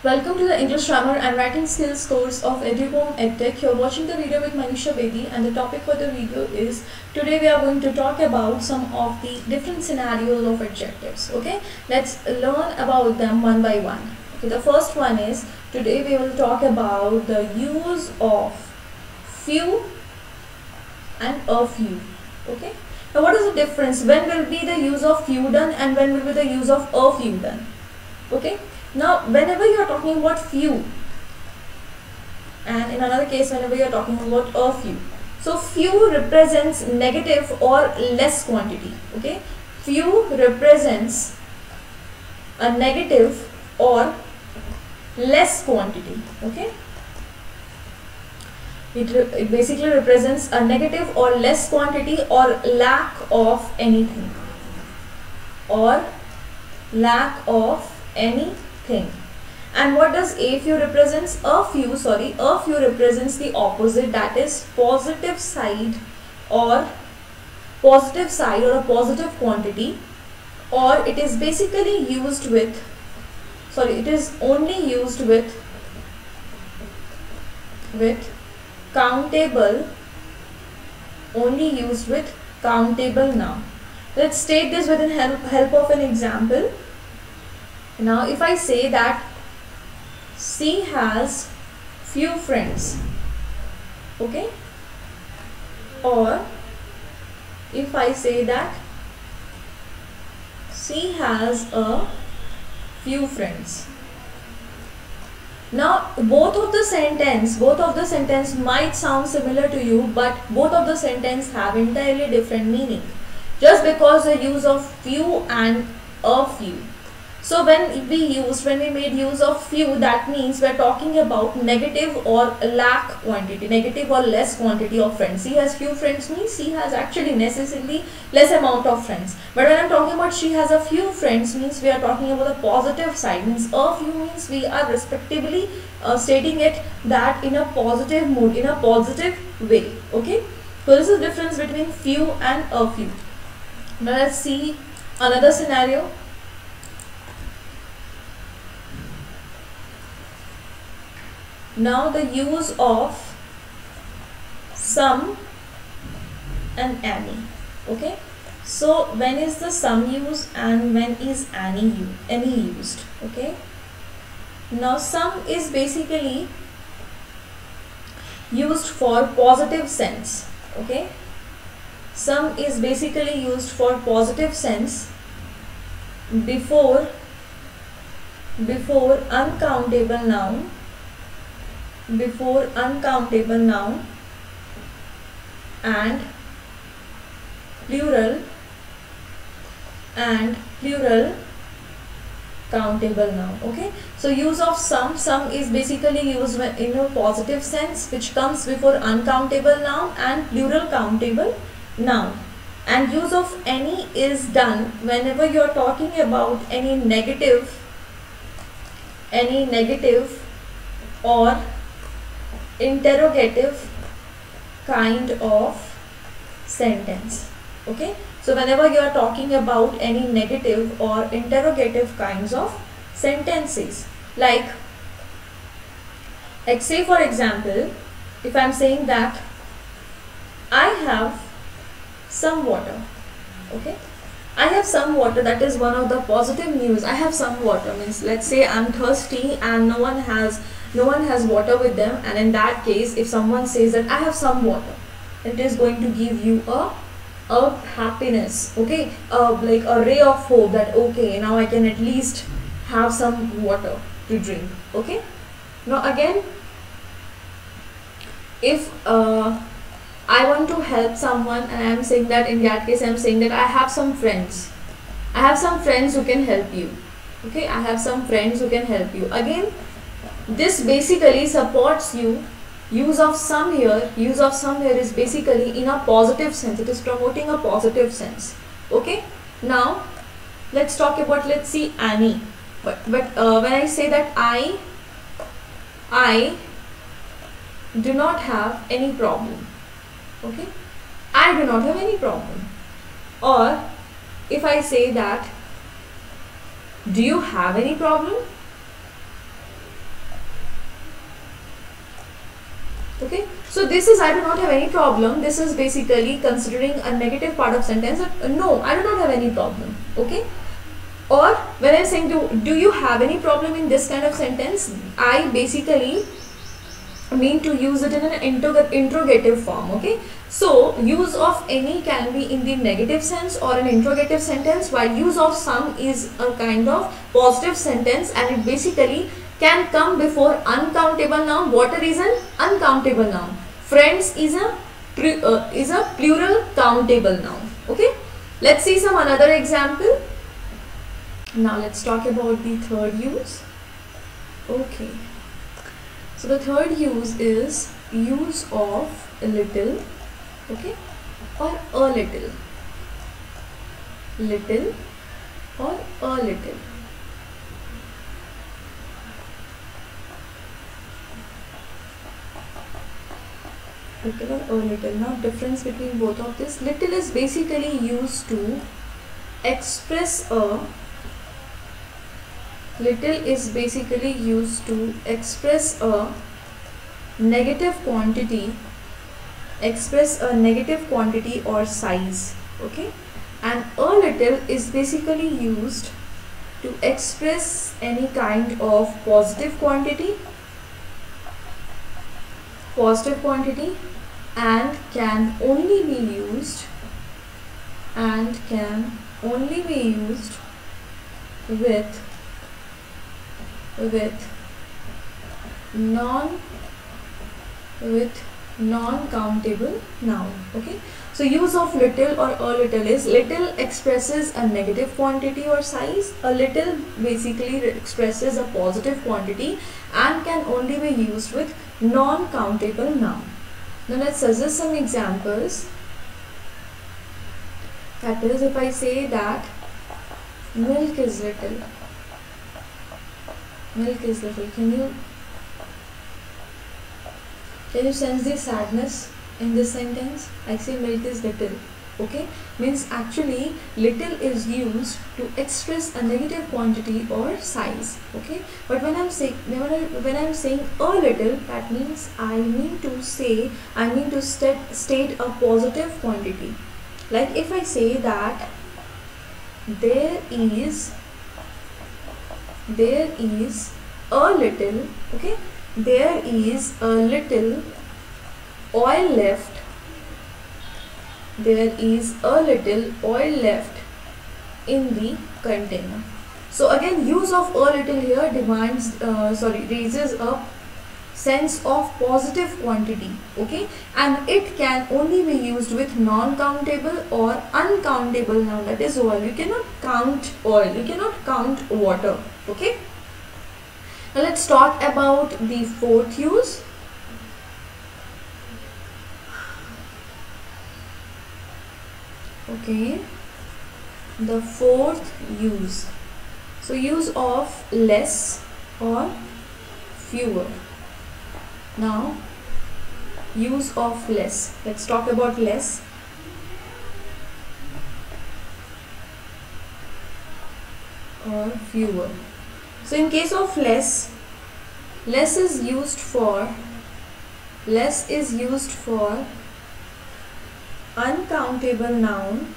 Welcome to the English Grammar and Writing Skills course of EduHome EdTech. You're watching the video with Manisha Bedi, and the topic for the video is, today we are going to talk about some of the different scenarios of adjectives. Okay, let's learn about them one by one. Okay, the first one is, today we will talk about the use of few and a few. Okay, now what is the difference? When will be the use of few done and when will be the use of a few done? Okay. Now, whenever you are talking about few, and in another case, whenever you are talking about a few, so few represents negative or less quantity. Okay, few represents a negative or less quantity. Okay, it basically represents a negative or less quantity or lack of anything, or lack of anything. And what does a few represents? A few represents the opposite, that is positive side or a positive quantity, or it is basically used with, it is only used with countable, noun. Let's take this with the help of an example. Now, if I say that she has few friends, okay, or if I say that she has a few friends. Now, both of the sentence might sound similar to you, but both of the sentence have entirely different meaning, just because the use of few and a few. So when we made use of few, that means we are talking about negative or lack quantity, negative or less quantity of friends. She has few friends means she has actually necessarily less amount of friends. But when I am talking about she has a few friends, means we are talking about the positive side. Means a few means we are respectively stating it that in a positive mood, in a positive way. Okay. So this is the difference between few and a few. Now let's see another scenario. Now the use of some and any. Okay, so when is the some used and when is any used? Okay, now some is basically used for positive sense. Okay, some is basically used for positive sense before uncountable noun, and plural countable noun. Okay, so use of some is basically used in a positive sense, which comes before uncountable noun and plural countable noun. And use of any is done whenever you are talking about any negative or interrogative kind of sentence. Okay, so whenever you are talking about any negative or interrogative kinds of sentences, like say for example, if I am saying that I have some water. Okay, I have some water, that is one of the positive news. I have some water means, let's say I'm thirsty and no one has water with them, and in that case if someone says that I have some water, it is going to give you a happiness. Okay, like a ray of hope that okay, now I can at least have some water to drink. Okay, now again, if I want to help someone and I am saying that, in that case I am saying that I have some friends who can help you. Okay, I have some friends who can help you. Again, this basically supports you. Use of some here is basically in a positive sense. It is promoting a positive sense. Okay, now let's talk about, let's see Annie. But when I say that I do not have any problem. Okay, I do not have any problem. Or if I say that, do you have any problem? So this is, I do not have any problem. This is basically considering a negative part of sentence. No, I do not have any problem. Okay. Or when I'm saying do you have any problem in this kind of sentence, I basically mean to use it in an interrogative form. Okay. So use of any can be in the negative sense or an interrogative sentence, while use of some is a kind of positive sentence, and it basically can come before uncountable noun. What is an uncountable noun? Friends is a plural countable noun. Okay. Let's see some another example. Now let's talk about the third use. Okay. So the third use is use of a little, okay, or a little, little or a little. Little or a little. Now difference between both of this. Little is basically used to express a negative quantity, or size. Okay, and a little is basically used to express any kind of positive quantity, and can only be used with non-countable noun. Okay, so use of little or a little is, little expresses a negative quantity or size, a little basically expresses a positive quantity and can only be used with non-countable noun. Now let's suggest some examples. That is, if I say that milk is little, can you sense the sadness in this sentence? I say milk is little. Okay, means actually little is used to express a negative quantity or size. Okay, but when I'm saying a little, that means I mean to state a positive quantity. Like if I say that there is a little, okay, there is a little oil left, in the container. So again, use of a little here raises a sense of positive quantity. Okay, and it can only be used with non-countable or uncountable noun, that is oil. You cannot count oil, you cannot count water. Okay, now let's talk about the fourth use. Okay, the fourth use. So use of less or fewer. Now use of less. Let's talk about less. Or fewer. So in case of less is used for uncountable noun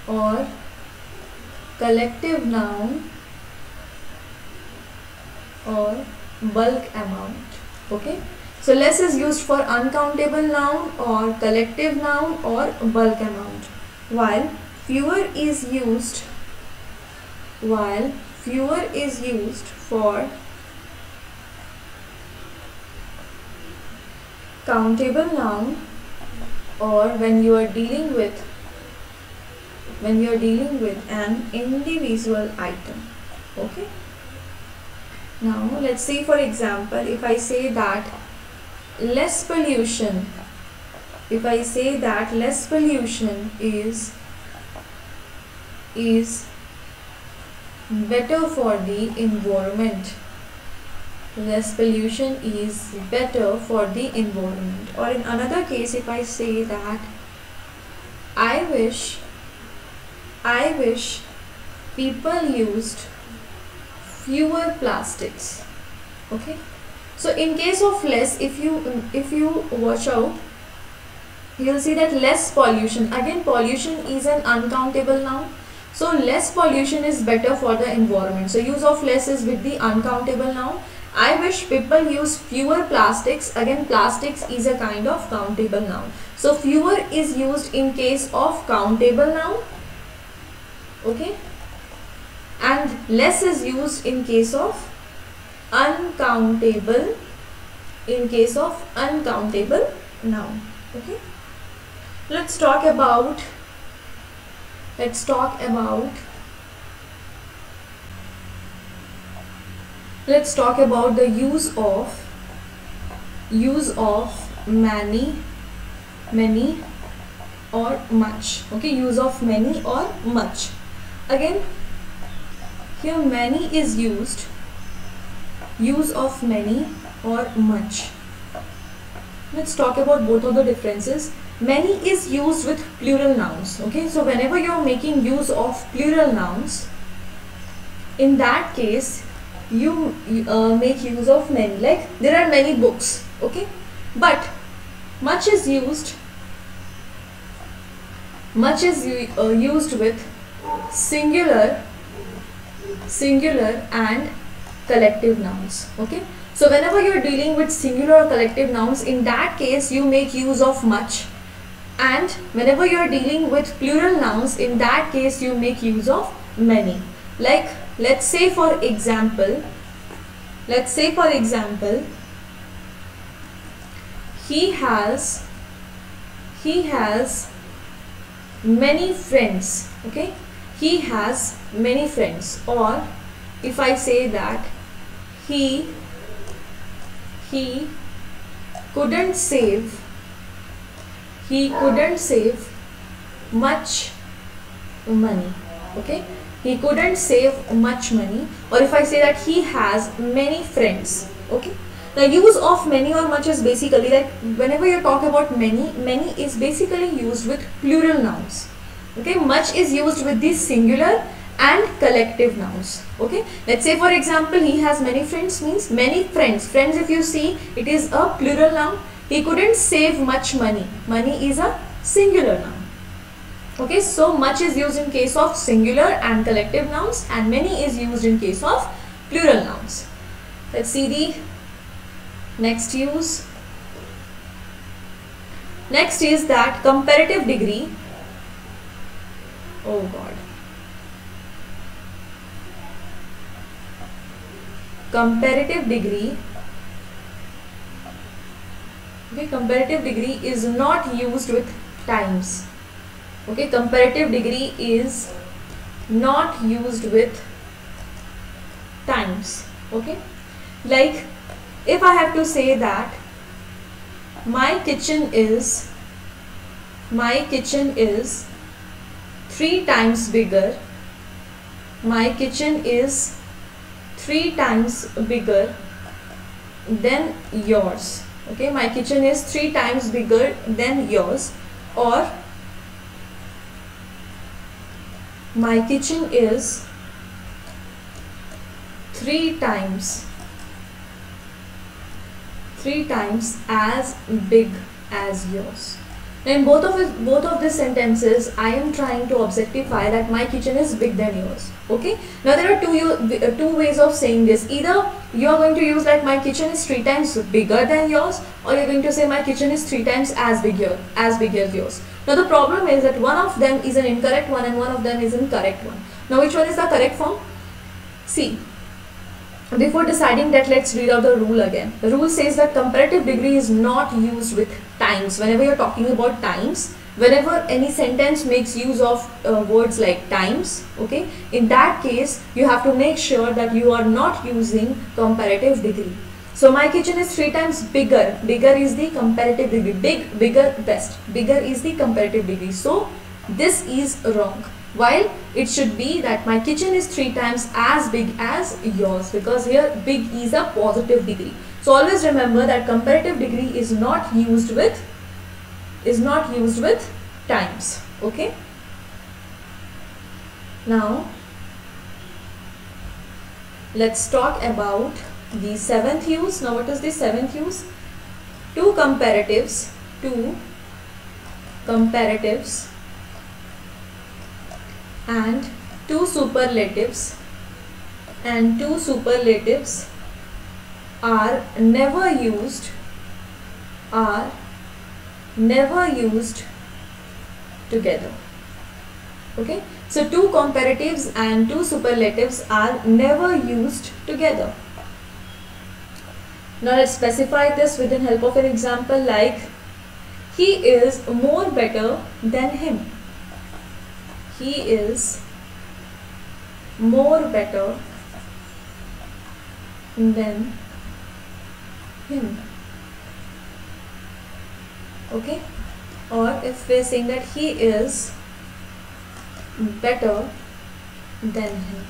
or collective noun or bulk amount. Okay, so less is used for uncountable noun or collective noun or bulk amount, while fewer is used for countable noun, or when you are dealing with an individual item. Okay, now let's see, for example, if I say that less pollution is better for the environment. Less pollution is better for the environment. Or in another case, if I say that I wish people used fewer plastics. Okay, So in case of less, if you watch out, you'll see that less pollution. Again, pollution is an uncountable noun. So less pollution is better for the environment. So use of less is with the uncountable noun. I wish people use fewer plastics. Again, plastics is a kind of countable noun. So fewer is used in case of countable noun. Okay. And less is used in case of uncountable, noun. Okay. Let's talk about the use of many or much. Okay, use of many or much. Again, here many is used, use of many or much. Let's talk about both of the differences. Many is used with plural nouns. Okay, so whenever you are making use of plural nouns, in that case you make use of many. Like there are many books. Okay, but much is used with singular and collective nouns. Okay, so whenever you are dealing with singular or collective nouns, in that case you make use of much, and whenever you are dealing with plural nouns, in that case you make use of many. Like let's say for example, he has many friends. Okay, he has many friends. Or if I say that he couldn't save much money. Okay, he couldn't save much money. Or if I say that he has many friends. Okay, the use of many or much is basically like whenever you talk about many is basically used with plural nouns. Okay, much is used with the singular and collective nouns. Okay, let's say for example, he has many friends means many friends. Friends, if you see, it is a plural noun. He couldn't save much money. Money is a singular noun. Okay, so much is used in case of singular and collective nouns, and many is used in case of plural nouns. Let's see the next use. Next is that comparative degree. Oh God. Comparative degree. Okay, comparative degree is not used with times. Okay, comparative degree is not used with times. Okay, like if I have to say that my kitchen is 3 times bigger. My kitchen is 3 times bigger than yours. Okay, my kitchen is 3 times bigger than yours. Or my kitchen is 3 times as big as yours. Now in both of these sentences, I am trying to objectify that my kitchen is big than yours. Okay. Now there are two ways of saying this. Either you are going to use like my kitchen is 3 times bigger than yours, or you are going to say my kitchen is 3 times as big as yours. Now the problem is that one of them is an incorrect one and one of them is an correct one. Now which one is the correct form? See, before deciding that, let's read out the rule again. The rule says that comparative degree is not used with times. Whenever you're talking about times, whenever any sentence makes use of words like times, okay, in that case you have to make sure that you are not using comparative degree. So my kitchen is 3 times bigger. Bigger is the comparative degree. Big, bigger, best. Bigger is the comparative degree. So this is wrong. While it should be that my kitchen is 3 times as big as yours, because here big is a positive degree. So always remember that comparative degree is not used with times. Okay. Now let's talk about the seventh use. Now what is the seventh use? Two comparatives and two superlatives are never used together. Okay, so two comparatives and two superlatives are never used together. Now let's specify this with the help of an example, like he is more better than him. He is more better than him. Okay, or if we're saying that he is better than him.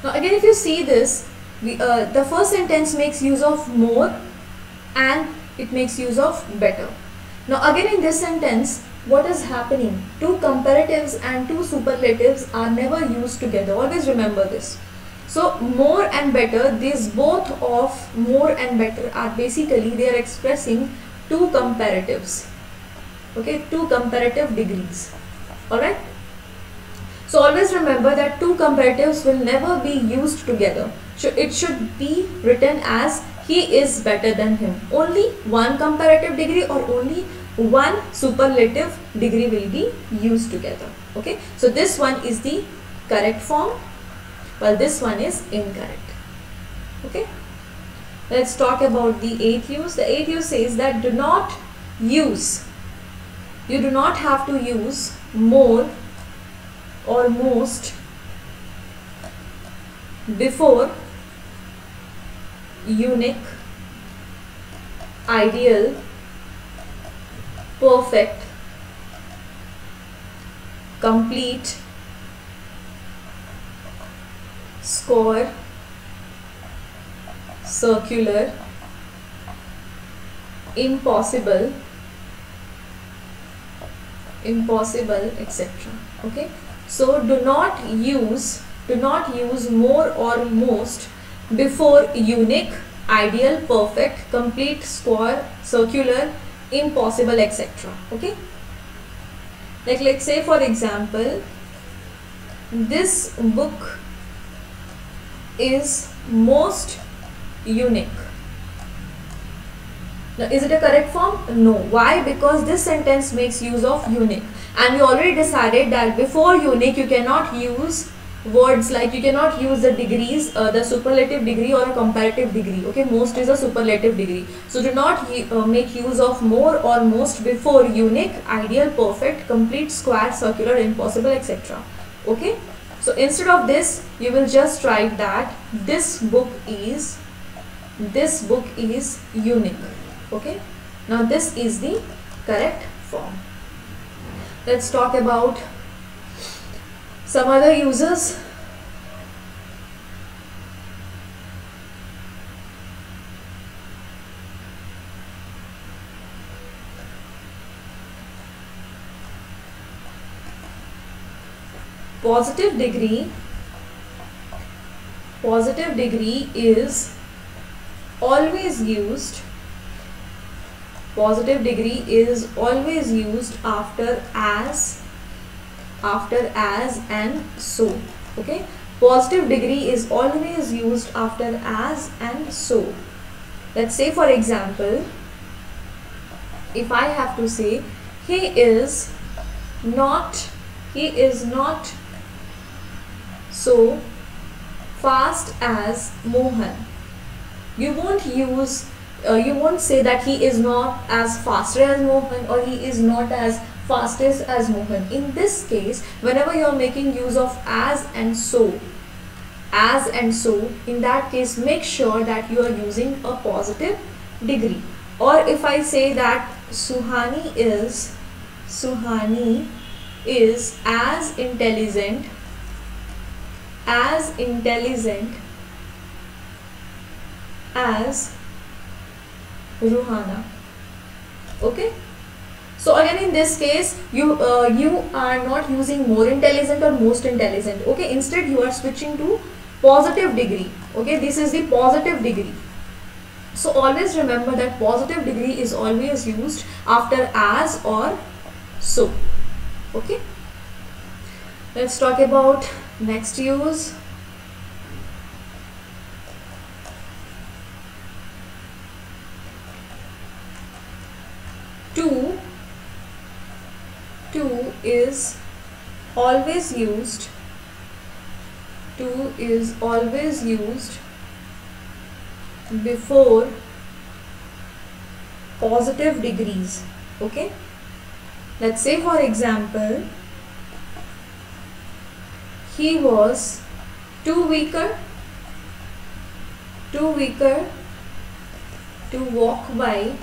Now again, if you see this, the first sentence makes use of more and it makes use of better. Now again, in this sentence, what is happening? Two comparatives and two superlatives are never used together. Always remember this. So more and better, these both of more and better are basically, they are expressing two comparatives. Okay, two comparative degrees. Alright. So always remember that two comparatives will never be used together. So it should be written as he is better than him. Only one comparative degree or only one superlative degree will be used together. Okay, so this one is the correct form, while this one is incorrect. Okay, let's talk about the eighth use. The eighth use says that you do not have to use more or most before unique, ideal, perfect, complete, square, circular, impossible, etc. Okay, so do not use more or most before unique, ideal, perfect, complete, square, circular, impossible, etc. Okay, like let's say for example, this book is most unique. Now is it a correct form? No. Why? Because this sentence makes use of unique, and we already decided that before unique you cannot use words like, you cannot use the degrees, the superlative degree or a comparative degree. Okay, most is a superlative degree, so do not make use of more or most before unique, ideal, perfect, complete, square, circular, impossible, etc. Okay, so instead of this you will just write that this book is unique. Okay, now this is the correct form. Let's talk about some other uses. Positive degree is always used. Positive degree is always used after as and so. Okay, positive degree is always used after as and so. Let's say for example, if I have to say he is not so fast as Mohan, you won't say that he is not as faster as Mohan or he is not as fastest as Mohan. In this case, whenever you are making use of as and so, in that case make sure that you are using a positive degree. Or if I say that Suhani is as intelligent as Ruhana. Okay, so again in this case you are not using more intelligent or most intelligent. Okay, instead you are switching to positive degree. Okay, this is the positive degree. So always remember that positive degree is always used after as or so. Okay, let's talk about next use. To is always used. To is always used before positive degrees. Okay, let's say for example, he was too weaker to walk by.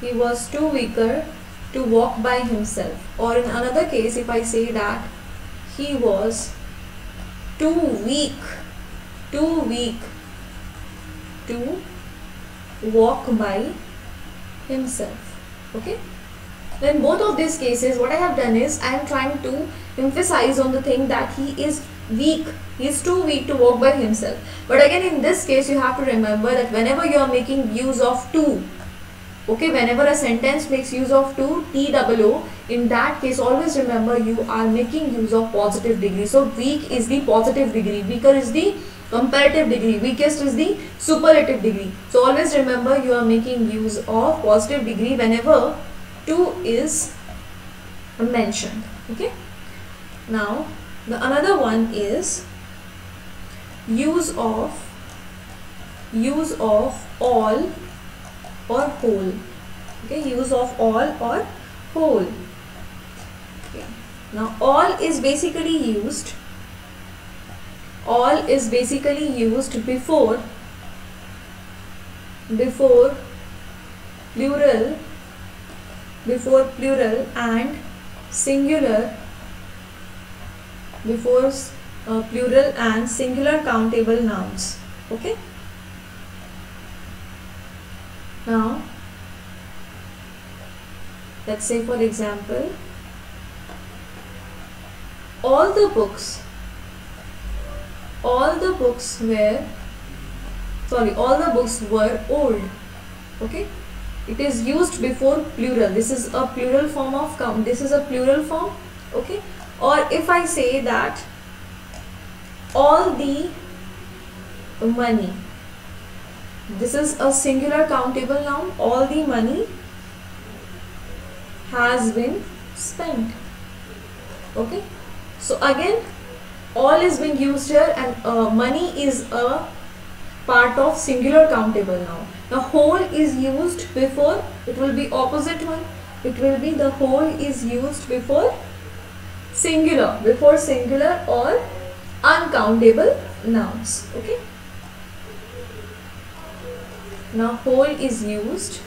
He was too weaker to walk by himself. Or in another case, if I say that he was too weak to walk by himself. Okay, then both of these cases, what I have done is I am trying to emphasize on the thing that he is weak, he is too weak to walk by himself. But again, in this case, you have to remember that whenever you are making use of to, okay, whenever a sentence makes use of to, TOO, in that case always remember you are making use of positive degree. So weak is the positive degree, weaker is the comparative degree, weakest is the superlative degree. So always remember you are making use of positive degree whenever to is mentioned. Okay, now the another one is use of all or whole. Okay, use of all or whole. Okay. Now all is basically used before plural and singular, plural and singular countable nouns. Okay, now let's say for example, all the books were old. Okay, it is used before plural. This is a plural form of count. This is a plural form. Okay, or if I say that all the money, this is a singular countable noun. All the money has been spent. Okay, so again all is being used here, and money is a part of singular countable noun. The whole is used before, it will be opposite one, it will be the whole is used before singular or uncountable nouns. Okay, now whole is used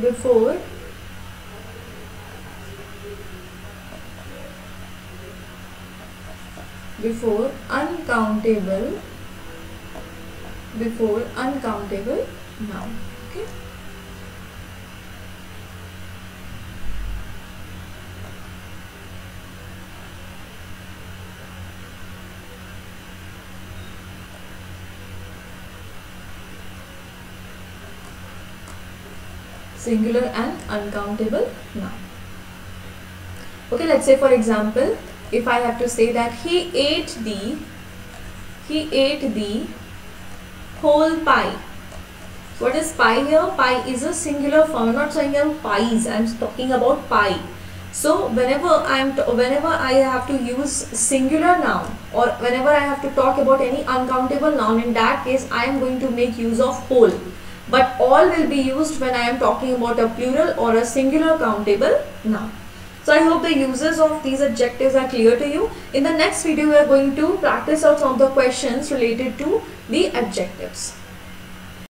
before uncountable noun. Okay, singular and uncountable noun. Okay, let's say for example, if I have to say that he ate the whole pie. What is pie here? Pie is a singular form. I'm not saying pies, I'm talking about pie. So whenever I have to use singular noun, or whenever I have to talk about any uncountable noun, in that case I am going to make use of whole. But all will be used when I am talking about a plural or a singular countable noun. So I hope the uses of these adjectives are clear to you. In the next video we are going to practice out some of the questions related to the adjectives.